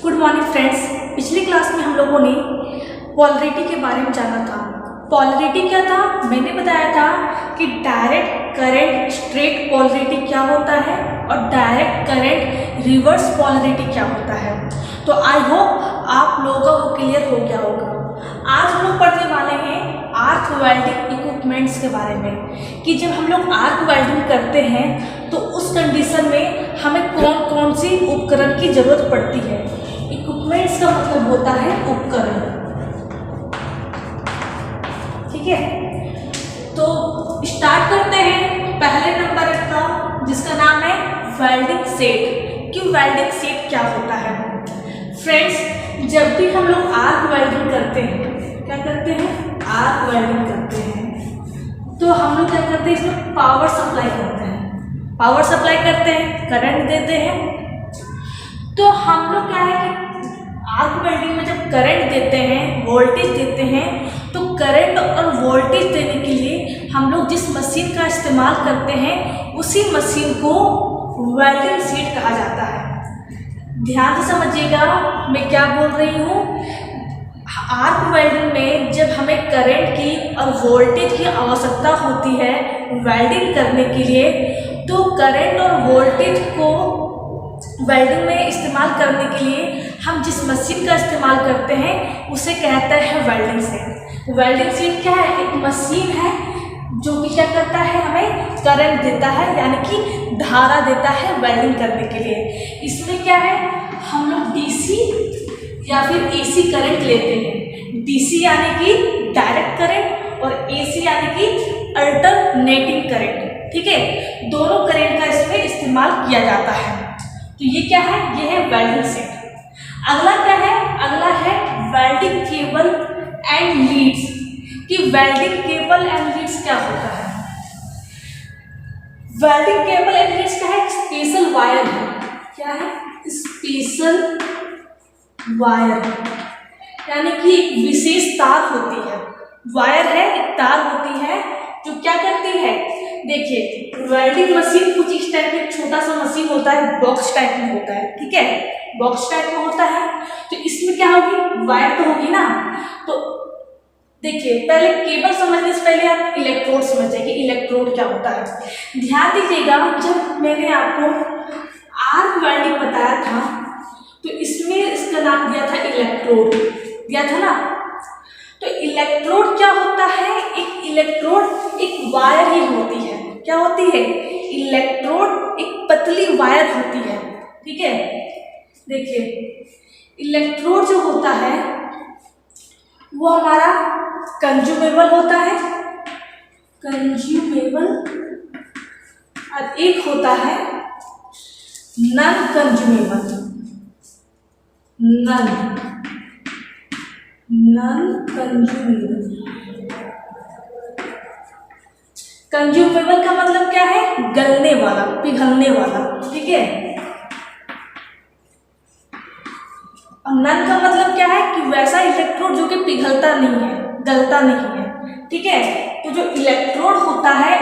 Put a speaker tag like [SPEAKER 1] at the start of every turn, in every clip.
[SPEAKER 1] Good morning friends. पिछली class में हम लोगों ने पोलरिटी के बारे में जाना था। पोलरिटी क्या था, मैंने बताया था कि डायरेक्ट करंट स्ट्रेट पोलरिटी क्या होता है और डायरेक्ट करंट रिवर्स पोलरिटी क्या होता है। तो आई होप आप लोगों को क्लियर हो गया होगा। आज हम लोग पढ़ने वाले हैं आर्क वेल्डिंग इक्विपमेंट्स के बारे में कि जब हम लोग आर्क वेल्डिंग करते हैं तो उस कंडीशन में हमें कौन कौन सी उपकरण की ज़रूरत पड़ती है। इक्विपमेंट्स का मतलब होता है उपकरण, ठीक है। तो स्टार्ट करते हैं पहले नंबर का, जिसका नाम है वेल्डिंग सेट। कि वेल्डिंग सेट क्या होता है फ्रेंड्स, जब भी हम लोग आर्क वेल्डिंग करते हैं, क्या करते हैं, आर्क वेल्डिंग करते हैं, तो हम लोग क्या करते हैं, इसमें पावर सप्लाई करते हैं। पावर सप्लाई करते हैं, करंट देते हैं। तो हम लोग क्या है कि आर्क वेल्डिंग में जब करंट देते हैं, वोल्टेज देते हैं, तो करंट और वोल्टेज देने के लिए हम लोग जिस मशीन का इस्तेमाल करते हैं उसी मशीन को वेल्डिंग सीट कहा जाता है। ध्यान से समझिएगा मैं क्या बोल रही हूँ। आर्क वेल्डिंग में जब हमें करंट की और वोल्टेज की आवश्यकता होती है वेल्डिंग करने के लिए, तो करंट और वोल्टेज को वेल्डिंग में इस्तेमाल करने के लिए हम जिस मशीन का इस्तेमाल करते हैं उसे कहते हैं वेल्डिंग सीट। वेल्डिंग सीट क्या है, एक मशीन है जो कि क्या करता है, हमें करंट देता है, यानी कि धारा देता है वेल्डिंग करने के लिए। इसमें क्या है, हम लोग डीसी या फिर एसी करंट लेते हैं। डीसी यानी कि डायरेक्ट करंट और एसी यानी कि अल्टरनेटिंग करंट, ठीक है। दोनों करंट का इसमें इस्तेमाल किया जाता है। तो ये क्या है, ये है वेल्डिंग सेट। अगला क्या है, अगला है वेल्डिंग केबल एंड लीड्स। कि वेल्डिंग केबल एंड लीड्स क्या होता है। वेल्डिंग केबल एंड लीड्स क्या है, स्पेशल वायर है। क्या है, स्पेशल वायर, यानी कि एक विशेष तार होती है। वायर है, एक तार होती है जो क्या करती है, देखिए वेल्डिंग मशीन कुछ इस टाइप में छोटा सा मशीन होता है, बॉक्स टाइप में होता है, ठीक है, बॉक्स टाइप में होता है। तो इसमें क्या होगी, वायर तो होगी ना। तो देखिए पहले केबल समझने से पहले आप इलेक्ट्रोड समझिए कि इलेक्ट्रोड क्या होता है। ध्यान दीजिएगा, जब मैंने आपको आर्क वेल्डिंग बताया था तो इसमें इसका नाम दिया था इलेक्ट्रोड, दिया था ना। तो इलेक्ट्रोड क्या होता है, एक इलेक्ट्रोड एक वायर ही होती है। क्या होती है, इलेक्ट्रोड एक पतली वायर होती है, ठीक है। देखिए इलेक्ट्रोड जो होता है वो हमारा कंज्यूमेबल होता है, कंज्यूमेबल, और एक होता है non consumable. Non consumable. Consumable का मतलब क्या है, गलने वाला, पिघलने वाला, ठीक है। और नॉन का मतलब क्या है कि वैसा इलेक्ट्रोड जो कि पिघलता नहीं है, गलता नहीं है, ठीक है। तो जो इलेक्ट्रोड होता है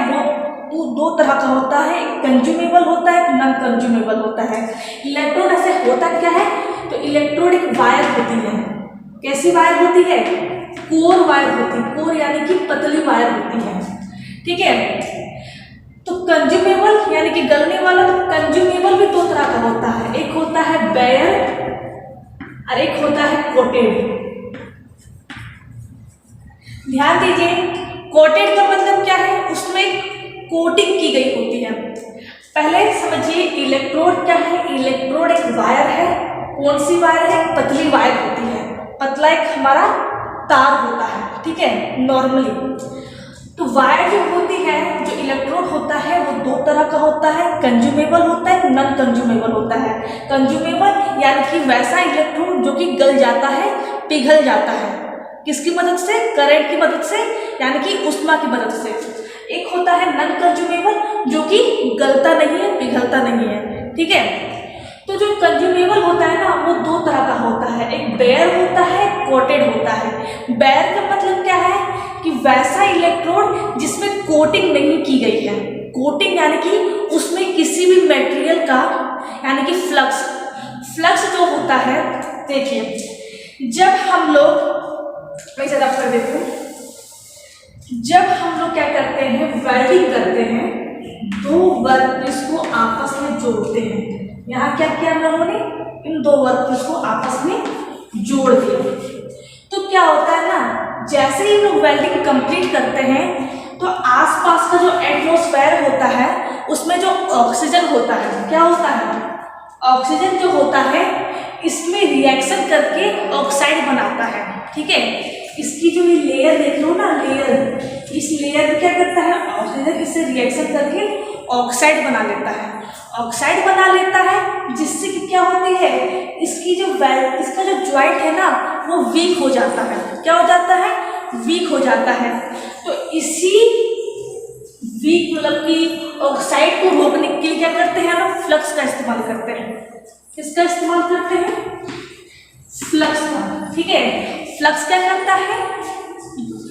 [SPEAKER 1] वो दो तरह का होता है, एक कंज्यूमेबल होता है, नॉन कंज्यूमेबल होता है। इलेक्ट्रोड ऐसे होता क्या है, तो इलेक्ट्रोड एक वायर होती है। कैसी वायर होती है, कोर वायर होती है। कोर यानी कि पतली वायर होती है, ठीक है। तो कंज्यूमेबल यानी कि गलने वाला। तो कंज्यूमेबल भी दो तरह का होता है, एक होता है बेयर और एक होता है कोटेड। ध्यान दीजिए, कोटेड का मतलब क्या है, उसमें कोटिंग की गई होती है। पहले समझिए इलेक्ट्रोड क्या है, इलेक्ट्रोड एक वायर है। कौन सी वायर है, पतली वायर होती है। पतला एक हमारा तार होता है, ठीक है, नॉर्मली। तो वायर जो होती है, जो इलेक्ट्रोड होता है वो दो तरह का होता है, कंज्यूमेबल होता है, नॉन कंज्यूमेबल होता है। कंज्यूमेबल यानी कि वैसा इलेक्ट्रोड जो कि गल जाता है, पिघल जाता है। किसकी मदद से, करंट की मदद से, यानी कि ऊष्मा की मदद से। एक होता है नॉन कंज्यूमेबल जो कि गलता नहीं है, पिघलता नहीं है, ठीक है। तो जो कंज्यूमेबल होता है ना वो दो तरह का होता है, एक बेयर होता है, कोटेड होता है। बेयर का मतलब क्या है कि वैसा इलेक्ट्रोड जिसमें कोटिंग नहीं की गई है। कोटिंग यानी कि उसमें किसी भी मटेरियल का, यानी कि फ्लक्स फ्लक्स जो होता है, देखिए जब हम लोग, मैं ज़्यादा कर देती हूँ, जब हम लोग क्या करते हैं, वेल्डिंग करते हैं, दो वर्कपीस को आपस में जोड़ते हैं। यहाँ क्या किया हम लोगों ने, इन दो वर्कपीस को आपस में जोड़ दिया। तो क्या होता है ना, जैसे ही लोग वेल्डिंग कंप्लीट करते हैं तो आसपास का जो एटमॉस्फेयर होता है उसमें जो ऑक्सीजन होता है, क्या होता है, ऑक्सीजन जो होता है इसमें रिएक्शन करके ऑक्साइड बनाता है। ठीक है, इसकी जो ये लेयर देख लो ना, लेयर, इस लेयर में क्या करता है, ऑक्सीजन इससे रिएक्शन करके ऑक्साइड बना लेता है, ऑक्साइड बना लेता है, जिससे कि क्या होती है, इसकी जो इसका जो जॉइंट है ना वो वीक हो जाता है। क्या हो जाता है, वीक हो जाता है। तो इसी वीक मतलब कि ऑक्साइड को रोकने के लिए क्या करते हैं हम, फ्लक्स का इस्तेमाल करते हैं। किसका इस्तेमाल करते हैं, फ्लक्स का। ठीक है, फ्लक्स क्या करता है,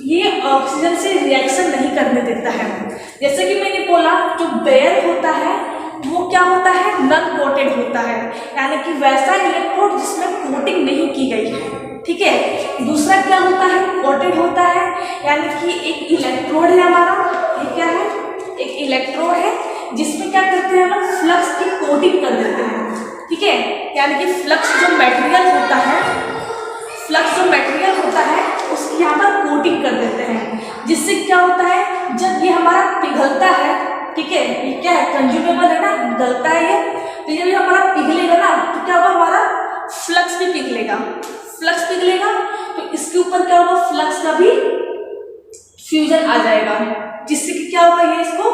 [SPEAKER 1] ये ऑक्सीजन से रिएक्शन नहीं करने देता है। जैसे कि मैंने बोला, जो बेयर होता है वो क्या होता है, नॉन कोटेड होता है, यानी कि वैसा इलेक्ट्रोड जिसमें कोटिंग नहीं की गई है। ठीक है, दूसरा क्या होता है, कोटेड होता है, यानी कि एक इलेक्ट्रोड है हमारा, ये क्या है, एक इलेक्ट्रोड है जिसमें क्या करते हैं हम, फ्लक्स की कोटिंग कर देते हैं। ठीक है, यानी कि फ्लक्स जो मटेरियल होता है, फ्लक्स जो मटेरियल होता है उसकी यहाँ पर कोटिंग कर देते हैं, जिससे क्या होता है, जब ये हमारा पिघलता है, ठीक है, ये क्या है, कंज्यूमेबल है ना, गलता है ये, तो जब ये हमारा पिघलेगा ना तो क्या होगा, हमारा फ्लक्स भी पिघलेगा, फ्लक्स पिघलेगा तो इसके ऊपर क्या होगा, फ्लक्स का भी फ्यूजन आ जाएगा, जिससे कि क्या होगा, ये इसको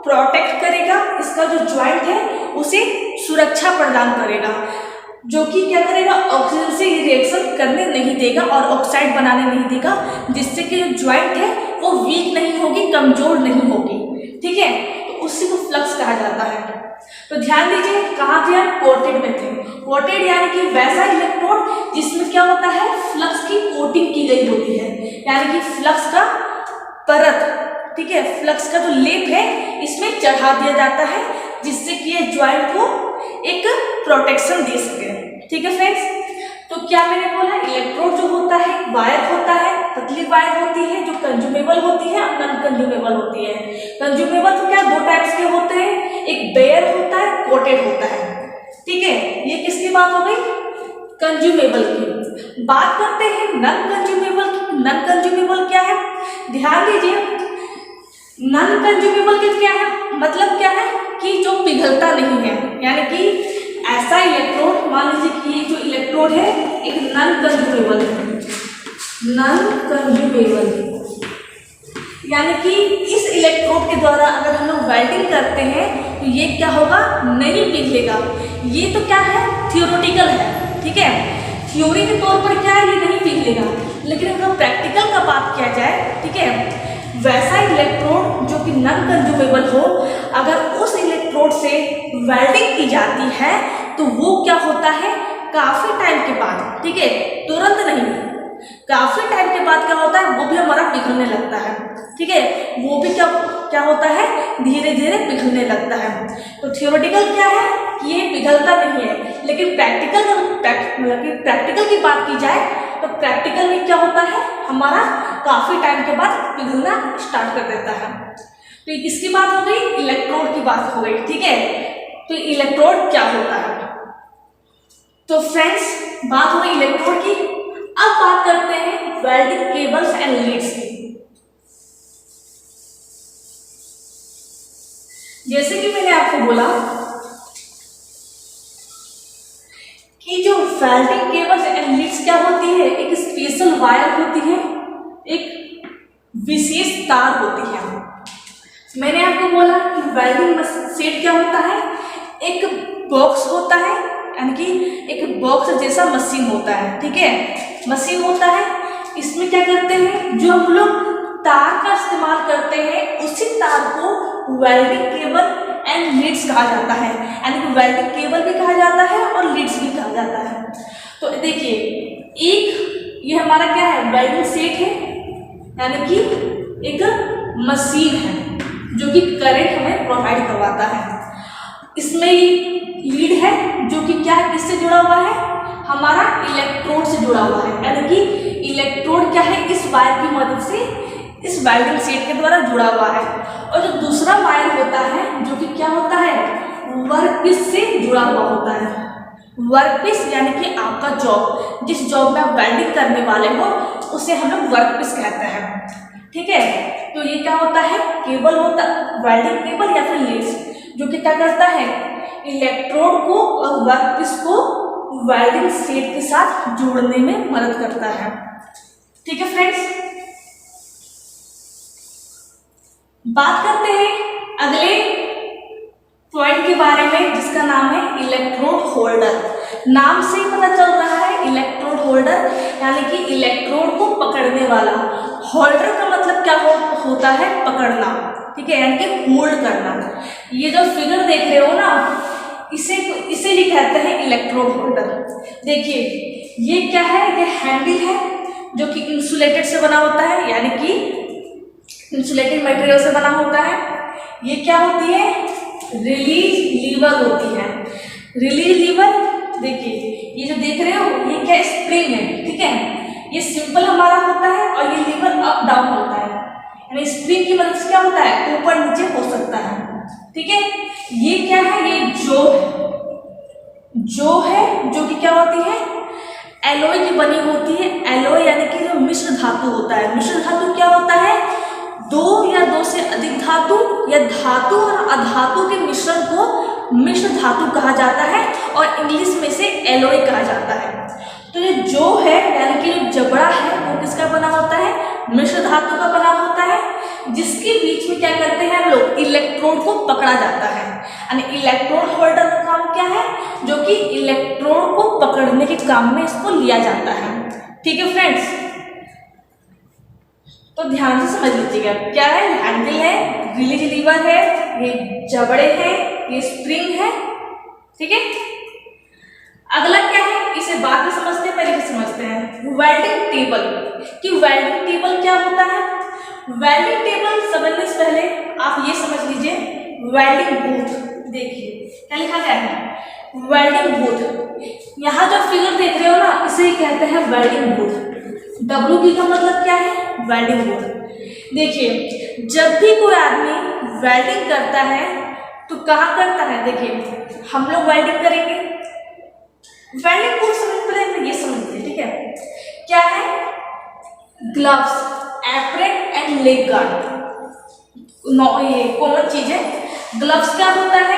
[SPEAKER 1] प्रोटेक्ट करेगा, इसका जो ज्वाइंट है उसे सुरक्षा प्रदान करेगा, जो कि क्या करेगा, ऑक्सीजन से रिएक्शन करने नहीं देगा और ऑक्साइड बनाने नहीं देगा, जिससे कि जो ज्वाइंट है वो वीक नहीं होगी, कमजोर नहीं होगी। ठीक है, तो उसी को फ्लक्स कहा जाता है। तो ध्यान दीजिए, कहाँ थे हम, कोटेड में थे। कोटेड यानी कि वैसा इलेक्ट्रोड जिसमें क्या होता है, फ्लक्स की कोटिंग की गई होती है, यानी कि फ्लक्स का परत, ठीक है, फ्लक्स का जो लेप है इसमें चढ़ा दिया जाता है, जिससे कि ये ज्वाइंट को एक प्रोटेक्शन दे सके। ठीक है फ्रेंड्स, तो क्या मैंने बोला, इलेक्ट्रोड जो होता है वायर होता है, पतली वायर होती है जो कंज्यूमेबल होती है और नॉन कंज्यूमेबल होती है। कंज्यूमेबल तो क्या, दो टाइप्स के होते हैं, एक बेयर होता है, कोटेड होता है। ठीक है, ये किसकी बात हो गई, कंज्यूमेबल की। बात करते हैं नॉन कंज्यूमेबल की। नॉन कंज्यूमेबल क्या है, ध्यान दीजिए, नॉन कंज्यूमेबल के क्या है, मतलब क्या है कि जो पिघलता नहीं है, यानी कि ऐसा इलेक्ट्रोड, मान लीजिए कि ये जो इलेक्ट्रोड है एक नॉन कंज्यूमेबल है, नॉन कंज्यूमेबल, यानी कि इस इलेक्ट्रोड के द्वारा अगर हम लोग वेल्डिंग करते हैं तो ये क्या होगा, नहीं पिघलेगा। ये तो क्या है, थियोरेटिकल है, ठीक है, थ्योरी के तौर पर क्या है, ये नहीं पिघलेगा, लेकिन अगर प्रैक्टिकल का बात किया जाए, ठीक है, वैसा इलेक्ट्रोड जो कि नॉन कंज्यूमेबल हो, अगर उस इलेक्ट्रोड से वेल्डिंग की जाती है तो वो क्या होता है, काफ़ी टाइम के बाद, ठीक है, तुरंत नहीं, काफ़ी टाइम के बाद क्या होता है, वो भी हमारा पिघलने लगता है। ठीक है, वो भी क्या होता है, धीरे धीरे पिघलने लगता है। तो थियोरेटिकल क्या है कि ये पिघलता नहीं है, लेकिन प्रैक्टिकल की बात की जाए तो प्रैक्टिकल में क्या होता है, हमारा काफ़ी टाइम के बाद पिघलना स्टार्ट कर देता है। तो इसकी बात हो गई, इलेक्ट्रोड की बात हो गई। ठीक है, तो इलेक्ट्रोड क्या होता है, तो फ्रेंड्स बात हो गई इलेक्ट्रोड की। अब बात करते हैं वेल्डिंग केबल्स एंड लीड्स की। जैसे कि मैंने आपको बोला कि जो वेल्डिंग केबल्स एंड लीड्स क्या होती है, एक स्पेशल वायर होती है, एक विशेष तार होती है। मैंने आपको बोला कि वेल्डिंग सेट क्या होता है, एक बॉक्स होता है, यानी कि एक बॉक्स जैसा मशीन होता है। ठीक है, मशीन होता है, इसमें क्या करते हैं, जो हम लोग तार का इस्तेमाल करते हैं उसी तार को वेल्डिंग केबल एंड लीड्स कहा जाता है, यानी कि वेल्डिंग केबल भी कहा जाता है और लीड्स भी कहा जाता है। तो देखिए, एक ये हमारा क्या है, वेल्डिंग सेट है, यानी कि एक मशीन है जो कि करंट हमें प्रोवाइड करवाता है। इसमें लीड है जो कि क्या किससे जुड़ा हुआ है, हमारा इलेक्ट्रोड से जुड़ा हुआ है, यानी कि इलेक्ट्रोड क्या है इस वायर की मदद से इस वेल्डिंग सेट के द्वारा जुड़ा हुआ है। और जो दूसरा वायर होता है जो कि क्या होता है, वर्कपीस से जुड़ा हुआ होता है। वर्कपीस यानी कि आपका जॉब, जिस जॉब में आप वेल्डिंग करने वाले हो उसे हम लोग वर्कपीस कहते हैं। ठीक है, तो ये क्या होता है, केबल होता है, वेल्डिंग केबल या फिर लीड्स, जो कि क्या करता है, इलेक्ट्रोड को और वर्कपीस को वेल्डिंग सेट के साथ जोड़ने में मदद करता है। ठीक है फ्रेंड्स, बात करते हैं अगले पॉइंट के बारे में जिसका नाम है इलेक्ट्रोड होल्डर। नाम से ही पता चल रहा है इलेक्ट्रोड होल्डर यानी कि इलेक्ट्रोड को पकड़ने वाला। होल्डर का मतलब क्या होता है, पकड़ना। ठीक है, यानी कि होल्ड करना। ये जो फिगर देख रहे हो ना, इसे ही कहते हैं इलेक्ट्रोड होल्डर। देखिए ये क्या है, ये हैंडल है जो कि इंसुलेटेड से बना होता है, यानी कि इंसुलेटेड मटेरियल से बना होता है। ये क्या होती है, रिलीज लीवर होती है। रिलीज लीवर, देखिए ये जो देख रहे हो ये क्या स्प्रिंग है। ठीक है, ये सिंपल हमारा होता है और ये लीवर अप डाउन होता है, यानी स्प्रिंग की मदद से क्या होता है, ऊपर नीचे हो सकता है। ठीक है, ये क्या है, ये जो है जो कि क्या होती है, एलॉय की बनी होती है। एलॉय यानी कि जो मिश्र धातु होता है। मिश्र धातु क्या होता है, दो या दो से अधिक धातु या धातु और अधातु के मिश्रण को मिश्र धातु कहा जाता है और इंग्लिश में से एलॉय कहा जाता है। तो ये जो है यानी कि जो जबड़ा है वो किसका बना होता है, मिश्र धातु का बना होता है, जिसके बीच में क्या करते हैं हम लोग, इलेक्ट्रोड को पकड़ा जाता है। यानी इलेक्ट्रोड होल्डर का काम क्या है, जो कि इलेक्ट्रोड को पकड़ने के काम में इसको लिया जाता है। ठीक है फ्रेंड्स, तो ध्यान से समझ लीजिएगा क्या है, हैंडल है, रिलीज लीवर है, ये जबड़े हैं, ये स्प्रिंग है। ठीक है, अगला क्या है, इसे बाद में समझते हैं, पहले समझते हैं वेल्डिंग टेबल। कि वेल्डिंग टेबल क्या होता है। वेल्डिंग टेबल समझने से पहले आप ये समझ लीजिए, वेल्डिंग बूथ। देखिए क्या लिखा गया है, वेल्डिंग बूथ। यहाँ जो फिगर देख रहे हो ना, इसे कहते हैं वेल्डिंग बूथ। WB का मतलब क्या है, वेल्डिंग बूथ। देखिए जब भी कोई आदमी वेल्डिंग करता है तो कहाँ करता है, देखिए हम लोग वेल्डिंग करेंगे, वेल्डिंग बूथ समझ पहले ये समझते, ठीक है, क्या है, gloves, apron and leg guard. ये कॉमन चीज है। ग्लव्स क्या होता है,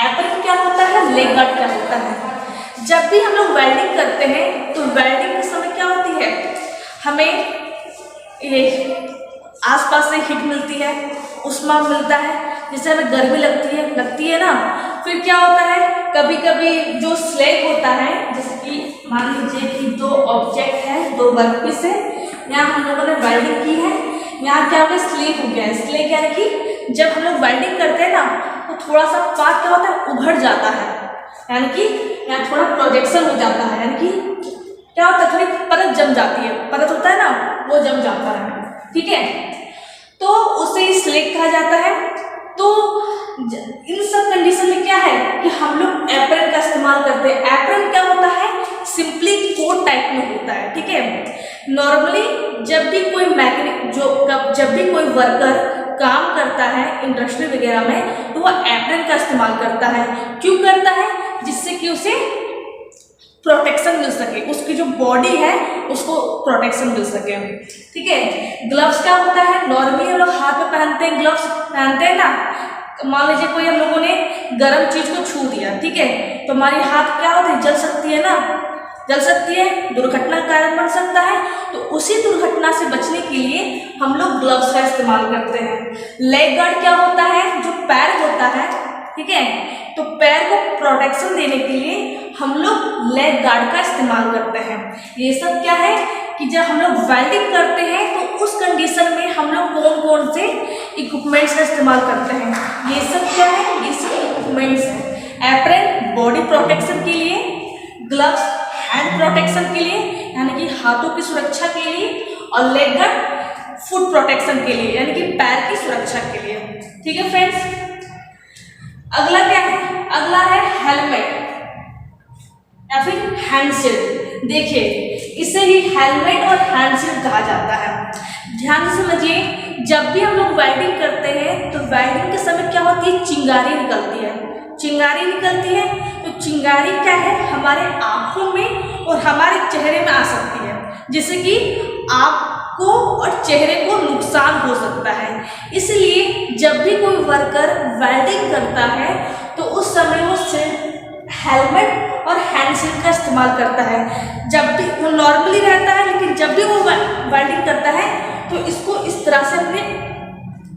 [SPEAKER 1] एप्रन क्या होता है, लेग गार्ड क्या होता है। जब भी हम लोग वेल्डिंग करते हैं तो वेल्डिंग के समय क्या होती है, हमें ये आसपास से हीट मिलती है, उष्मा मिलता है, जिससे हमें गर्मी लगती है ना। फिर क्या होता है, कभी कभी जो स्लैग होता है, जैसे कि मान लीजिए कि दो ऑब्जेक्ट है, दो वर्कपीस है, यहाँ हम लोगों ने वेल्डिंग की है, यहाँ क्या हो गया, स्लैग हो गया है। स्लैग यानी कि जब हम लोग वेल्डिंग करते हैं ना तो थोड़ा सा पार्ट क्या होता है, उभड़ जाता है, यानी कि यहाँ थोड़ा प्रोजेक्शन हो जाता है, यानी कि क्या होता है, थोड़ी परत जम जाती है, परत होता है ना वो जम जाता है। ठीक है, तो उसे स्लैग कहा जाता है। तो इन सब कंडीशन में क्या है कि हम लोग एप्रन का इस्तेमाल करते हैं। एप्रन क्या होता है, सिंपली कोट टाइप में होता है। ठीक है, नॉर्मली जब भी कोई मैकेनिक जब भी कोई वर्कर काम करता है इंडस्ट्री वगैरह में तो वह एप्रन का इस्तेमाल करता है। क्यों करता है, जिससे कि उसे प्रोटेक्शन मिल सके, उसकी जो बॉडी है उसको प्रोटेक्शन मिल सके। ठीक है, ग्लव्स क्या होता है, नॉर्मली हम लोग हाथ में पहनते हैं, ग्लव्स पहनते हैं ना। मान लीजिए कोई हम लोगों ने गर्म चीज को छू दिया, ठीक है, तो हमारी हाथ क्या होती है, जल सकती है ना, जल सकती है, दुर्घटना का कारण बन सकता है। तो उसी दुर्घटना से बचने के लिए हम लोग ग्लव्स का इस्तेमाल करते हैं। लेग गार्ड क्या होता है, जो पैर होता है, ठीक है, तो पैर को प्रोटेक्शन देने के लिए हम लोग लेग गार्ड का इस्तेमाल करते हैं। ये सब क्या है कि जब हम लोग वेल्डिंग करते हैं तो उस कंडीशन में हम लोग कौन कौन से इक्विपमेंट्स का इस्तेमाल करते हैं, ये सब क्या है, ये सब इक्विपमेंट्स हैं। एप्रन बॉडी प्रोटेक्शन के लिए, ग्लव्स हैंड प्रोटेक्शन के लिए यानी कि हाथों की सुरक्षा के लिए, और लेग गार्ड फुट प्रोटेक्शन के लिए यानी कि पैर की सुरक्षा के लिए। ठीक है फ्रेंड्स, अगला क्या है? अगला है हेलमेट या फिर हैंडशील्ड। देखिए, इसे ही हेलमेट और हैंडशील्ड कहा जाता है। ध्यान से समझिए, जब भी हम लोग वेल्डिंग करते हैं तो वेल्डिंग के समय क्या होती है? चिंगारी निकलती है। चिंगारी निकलती है तो चिंगारी क्या है? हमारे आंखों में और हमारे चेहरे में आ सकती है, जिससे कि आपको और चेहरे को नुकसान हो सकता है। इसलिए जब भी कोई वर्कर वेल्डिंग करता है तो उस समय वो सिर्फ हेलमेट और हैंडशील्ड का इस्तेमाल करता है। जब भी वो नॉर्मली रहता है, लेकिन जब भी वो वेल्डिंग करता है तो इसको इस तरह से अपने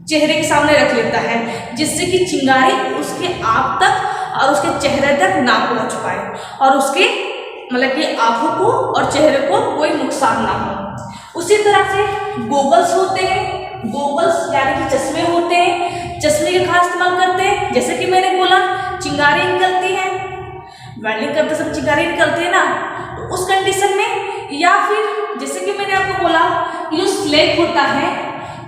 [SPEAKER 1] चेहरे के सामने रख लेता है, जिससे कि चिंगारी उसके आँख तक और उसके चेहरे तक ना पहुंच पाए और उसके मतलब कि आंखों को और चेहरे को कोई नुकसान ना हो। उसी तरह से गोगल्स होते हैं, गोगल्स यानी कि चश्मे होते हैं। चश्मे के खास इस्तेमाल करते हैं, जैसे कि मैंने बोला चिंगारी निकलती है, वेल्डिंग करते समय चिंगारी निकलती है ना, तो उस कंडीशन में, या फिर जैसे कि मैंने आपको बोला कि जो स्लेट होता है,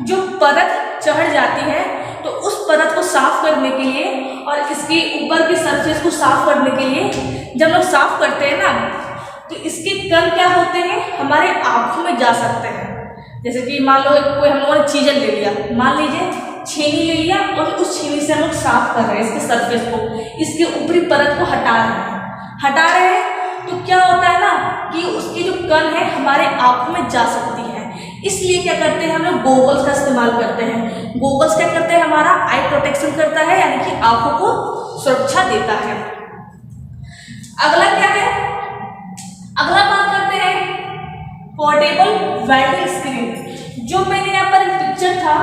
[SPEAKER 1] जो परत चढ़ जाती है, तो उस परत को साफ करने के लिए और इसके ऊपर की सरफेस को साफ करने के लिए जब लोग साफ करते हैं ना, तो इसके कण क्या होते हैं? हमारे आंखों में जा सकते हैं। जैसे कि मान लो कोई हम लोगों ने चीजन ले लिया, मान लीजिए छेनी ले लिया और उस छेनी से हम लोग साफ कर रहे हैं इसके सरफेस को, इसके ऊपरी परत को हटा रहे हैं, तो क्या होता है ना कि उसकी जो कण है हमारे आंखों में जा सकती है। इसलिए क्या करते हैं हम लोग? गोगल्स का इस्तेमाल करते हैं। गोगल्स क्या करते हैं? हमारा आई प्रोटेक्शन करता है, यानी कि आंखों को सुरक्षा देता है। अगला क्या है? अगला बात करते हैं पोर्टेबल वेल्डिंग स्क्रीन। जो मैंने यहाँ पर एक पिक्चर था,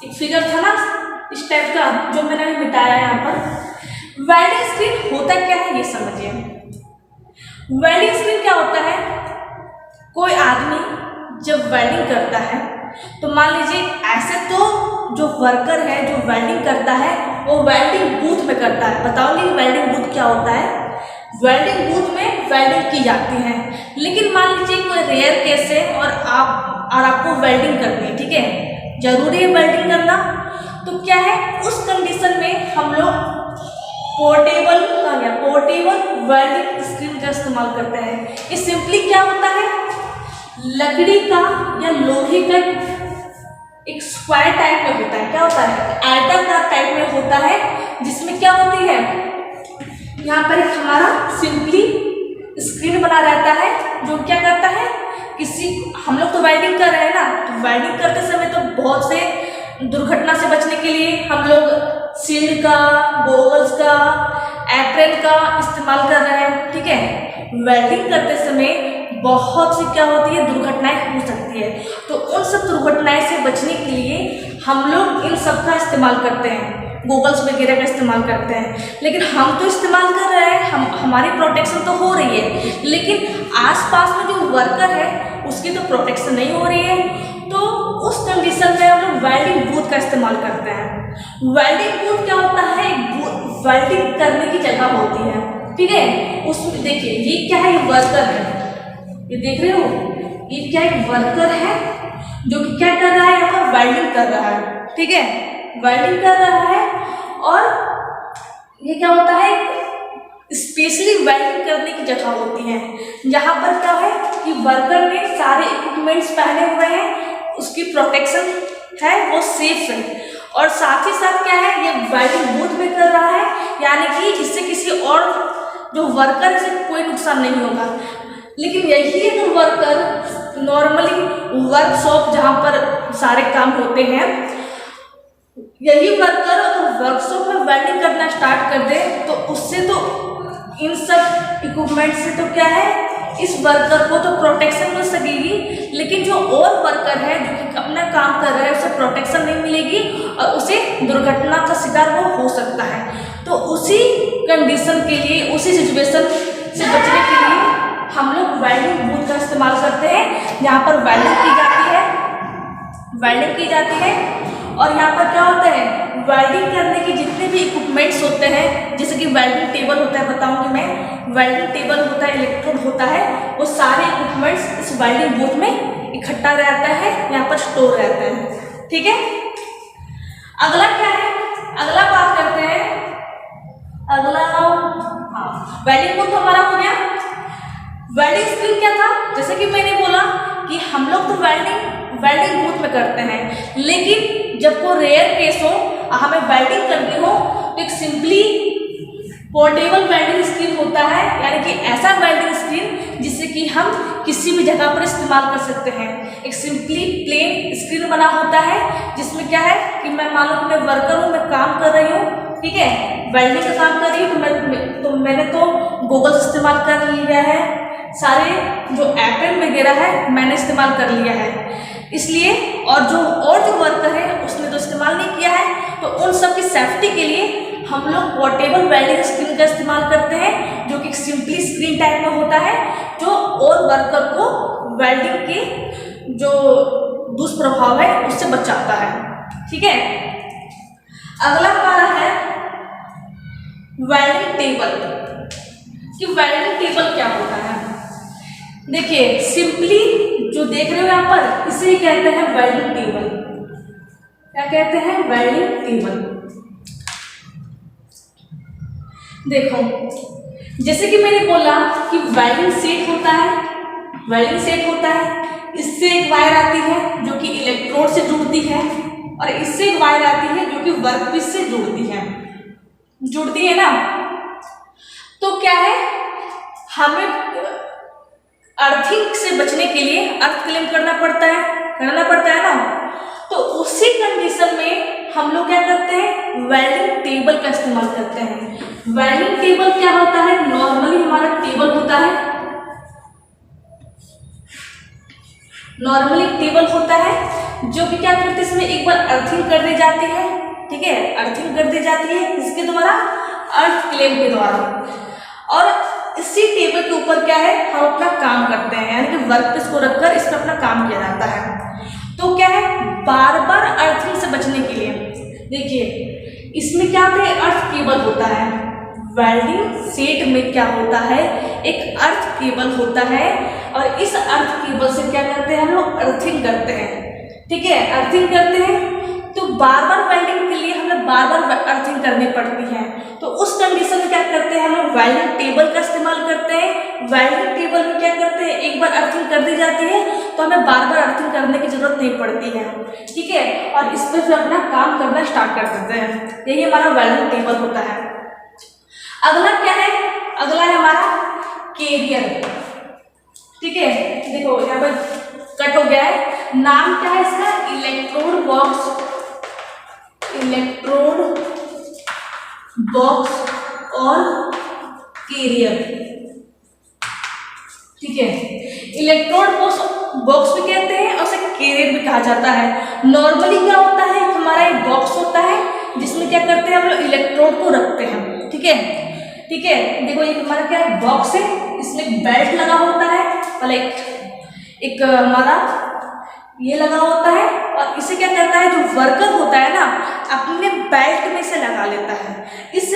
[SPEAKER 1] एक फिगर था ना इस टाइप का, जो मैंने अभी बिताया यहाँ पर। वेल्डिंग स्क्रीन होता क्या है ये समझिए। वेल्डिंग स्क्रीन क्या होता है? कोई आदमी जब वेल्डिंग करता है तो मान लीजिए, ऐसे तो जो वर्कर है जो वेल्डिंग करता है वो वेल्डिंग बूथ में करता है। बताओगे वेल्डिंग बूथ क्या होता है? वेल्डिंग बूथ में वेल्डिंग की जाती है। लेकिन मान लीजिए कोई रेयर केस है और आपको वेल्डिंग करनी है, ठीक है, जरूरी है वेल्डिंग करना, तो क्या है उस कंडीशन में हम लोग पोर्टेबल वेल्डिंग स्क्रीन का इस्तेमाल करते हैं। ये सिंपली क्या होता है? लकड़ी का या लोहे का एक स्क्वायर टाइप में होता है। क्या होता है? आयताकार टाइप में होता है, जिसमें क्या होती है, यहाँ पर एक हमारा सिंपली स्क्रीन बना रहता है, जो क्या करता है, हम लोग तो वेल्डिंग कर रहे हैं ना, तो वेल्डिंग करते समय तो बहुत से दुर्घटना से बचने के लिए हम लोग शील्ड का, गोगल्स का, एप्रन का इस्तेमाल कर रहे हैं, ठीक है। वेल्डिंग करते समय बहुत सी क्या होती है, दुर्घटनाएं हो सकती है, तो उन सब दुर्घटनाएं से बचने के लिए हम लोग इन सब का इस्तेमाल करते हैं, गोगल्स वगैरह का इस्तेमाल करते हैं। लेकिन हम तो इस्तेमाल कर रहे हैं, हमारी प्रोटेक्शन तो हो रही है, लेकिन आसपास में जो वर्कर है उसकी तो प्रोटेक्शन नहीं हो रही है, तो उस कंडीशन में हम लोग वेल्डिंग बूथ का इस्तेमाल करते हैं। वेल्डिंग बूथ क्या होता है? वेल्डिंग करने की जगह होती है, ठीक है। उसमें देखिए ये क्या है, ये वर्कर है, ये देख रहे हो, ये क्या एक वर्कर है जो कि क्या कर रहा है, यहाँ पर वेल्डिंग कर रहा है, ठीक है, वेल्डिंग कर रहा है। और ये क्या होता है, स्पेशली वेल्डिंग करने की जगह होती है, जहाँ पर क्या है कि वर्कर ने सारे इक्विपमेंट्स पहने हुए हैं, उसकी प्रोटेक्शन है, वो सेफ है, और साथ ही साथ क्या है, ये वेल्डिंग बूथ में कर रहा है, यानी कि इससे किसी और जो वर्कर है से कोई नुकसान नहीं होगा। लेकिन यही अगर वर्कर नॉर्मली वर्कशॉप जहाँ पर सारे काम होते हैं, यही वर्कर अगर वर्कशॉप में वेल्डिंग करना स्टार्ट कर दे, तो उससे तो इन सब इक्विपमेंट से तो क्या है, इस वर्कर को तो प्रोटेक्शन मिल सकेगी, लेकिन जो और वर्कर है जो कि अपना काम कर रहा है उसे प्रोटेक्शन नहीं मिलेगी और उसे दुर्घटना का शिकार वो हो सकता है। तो उसी कंडीशन के लिए, उसी सिचुएशन से बचने के लिए हम लोग वेल्डिंग बूथ का इस्तेमाल करते हैं, जहाँ पर वेल्डिंग की जाती है। और यहाँ पर क्या होता है, वेल्डिंग करने के जितने भी इक्विपमेंट्स होते हैं, जैसे कि वेल्डिंग टेबल होता है, बताऊंगी मैं, वेल्डिंग टेबल होता है, इलेक्ट्रोड होता है, वो सारे इक्विपमेंट्स इस वेल्डिंग बूथ में इकट्ठा रहता है, यहाँ पर स्टोर रहता है, ठीक है। अगला क्या है, अगला बात करते हैं अगला, हाँ, वेल्डिंग बूथ हमारा हो गया। वेल्डिंग स्क्रीन क्या था, जैसे कि मैंने बोला कि हम लोग तो वेल्डिंग बूथ में करते हैं, लेकिन जब को रेयर केस हो, हमें वेल्डिंग करनी हो, तो एक सिंपली पोर्टेबल वेल्डिंग स्क्रीन होता है, यानी कि ऐसा वेल्डिंग स्क्रीन जिससे कि हम किसी भी जगह पर इस्तेमाल कर सकते हैं। एक सिंपली प्लेन स्क्रीन बना होता है, जिसमें क्या है कि मैं मान लो मैं वर्कर हूँ, मैं काम कर रही हूँ, ठीक है, वेल्डिंग का काम कर रही हूँ, तो मैंने तो गूगल्स इस्तेमाल कर लिया है, सारे जो एप्पल वगैरह है मैंने इस्तेमाल कर लिया है, इसलिए और जो वर्कर है उसने तो इस्तेमाल नहीं किया है, तो उन सब की सेफ्टी के लिए हम लोग पोर्टेबल वेल्डिंग स्क्रीन का इस्तेमाल करते हैं, जो कि सिंपली स्क्रीन टाइप में होता है, जो और वर्कर को वेल्डिंग के जो दुष्प्रभाव है उससे बचाता है। ठीक है, अगला हमारा है वेल्डिंग टेबल। कि वेल्डिंग टेबल क्या होता है, देखिए सिंपली जो देख रहे हो यहाँ पर, इसे कहते हैं वेल्डिंग टेबल। क्या कहते हैं, वेल्डिंग टेबल। देखो जैसे कि मैंने बोला कि वेल्डिंग सेट होता है, इससे एक वायर आती है जो कि इलेक्ट्रोड से जुड़ती है, और इससे एक वायर आती है जो कि वर्कपीस से जुड़ती है ना। तो क्या है, हमें अर्थिंग से बचने के लिए अर्थ क्लेम करना पड़ता है ना। तो उसी कंडीशन में हम लोग क्या करते हैं, वेल्डिंग टेबल का इस्तेमाल करते हैं। वेल्डिंग टेबल क्या होता है, नॉर्मली हमारा टेबल होता है, जो कि क्या करते हैं, इसमें एक बार अर्थिंग कर दी जाती है, ठीक है, अर्थिंग कर दी जाती है इसके द्वारा, अर्थ क्लेम के द्वारा, और इसी टेबल के ऊपर क्या है, हम अपना काम करते हैं, यानी कि वर्कपीस को रखकर इस पर अपना काम किया जाता है। तो क्या है, बार बार अर्थिंग से बचने के लिए, देखिए इसमें क्या होता है, अर्थ केबल होता है। वेल्डिंग सेट में क्या होता है, एक अर्थ केबल होता है, और इस अर्थ केबल से क्या करते हैं, हम लोग अर्थिंग करते हैं। ठीक है, अर्थिंग करते हैं, तो बार बार वेल्डिंग के लिए हमें बार बार अर्थिंग करनी पड़ती है। तो उस कंडीशन में क्या करते हैं, हम लोग वेल्डिंग टेबल का इस्तेमाल करते हैं। वेल्डिंग टेबल में क्या करते हैं, एक बार अर्थिंग कर दी जाती है, तो हमें बार बार अर्थिंग करने की जरूरत नहीं पड़ती है। ठीक है, और इस पर फिर अपना काम करना स्टार्ट कर देते हैं। यही हमारा वेल्डिंग टेबल होता है। अगला क्या है, अगला है हमारा कैरियर। ठीक है, देखो यहाँ पर कट हो गया है, नाम क्या है इसका, इलेक्ट्रोड बॉक्स और कैरियर। ठीक है, इलेक्ट्रोड बॉक्स भी कहते हैं और उसे कैरियर भी कहा जाता है। नॉर्मली क्या होता है, हमारा एक बॉक्स होता है जिसमें क्या करते हैं, हम लोग इलेक्ट्रोड को रखते हैं। ठीक है, देखो ये हमारा क्या है, बॉक्स है, इसमें एक बेल्ट लगा होता है, मतलब एक हमारा ये लगा होता है, और इसे क्या करता है, जो वर्कर होता है ना, अपने बेल्ट में से लगा लेता है इस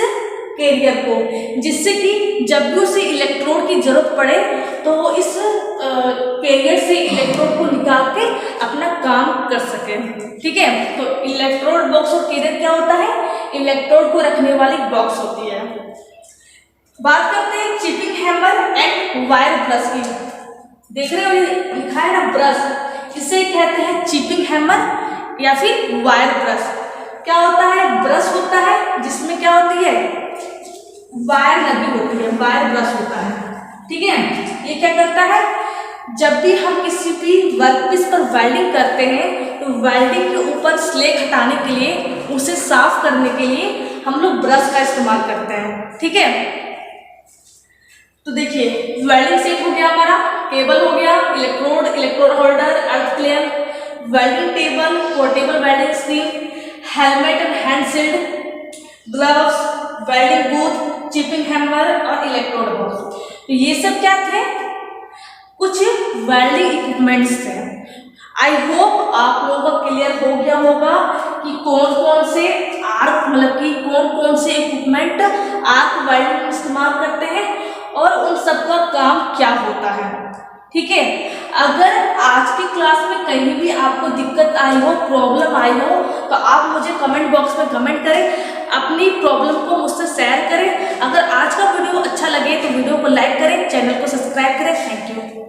[SPEAKER 1] कैरियर को, जिससे कि जब भी उसे इलेक्ट्रोड की जरूरत पड़े तो वो इस कैरियर से इलेक्ट्रोड को निकाल के अपना काम कर सके। ठीक है, तो इलेक्ट्रोड बॉक्स और कैरियर क्या होता है, इलेक्ट्रोड को रखने वाली बॉक्स होती है। बात करते हैं chipping hammer and wire brush की। देख रहे हो ये लिखा है ना ब्रश, इसे कहते हैं चिपिंग हैमर या फिर वायर ब्रश। क्या होता है, ब्रश होता है जिसमें क्या होती है, वायर लगी होती है, वायर ब्रश होता है। ठीक है, ये क्या करता है, जब भी हम किसी भी वर्कपीस पर वेल्डिंग करते हैं, तो वेल्डिंग के ऊपर स्लेग हटाने के लिए, उसे साफ करने के लिए हम लोग ब्रश का इस्तेमाल करते हैं। ठीक है, तो देखिए वेल्डिंग सेट हो गया हमारा, केबल हो गया, electrode holder, earth claim, welding table, portable welding screen, helmet and hand shield, gloves, welding booth, chipping hammer और इलेक्ट्रोड बॉक्स। तो ये सब क्या थे, कुछ वेल्डिंग इक्विपमेंट्स थे। आई होप आप लोगों को क्लियर हो गया होगा कि कौन कौन से आर्क, मतलब कि कौन कौन से इक्विपमेंट आर्क वेल्डिंग में इस्तेमाल करते हैं और उन सब का काम क्या होता है। ठीक है, अगर आज की क्लास में कहीं भी आपको दिक्कत आई हो, प्रॉब्लम आई हो, तो आप मुझे कमेंट बॉक्स में कमेंट करें। अपनी प्रॉब्लम को मुझसे शेयर करें। अगर आज का वीडियो अच्छा लगे तो वीडियो को लाइक करें, चैनल को सब्सक्राइब करें। Thank you.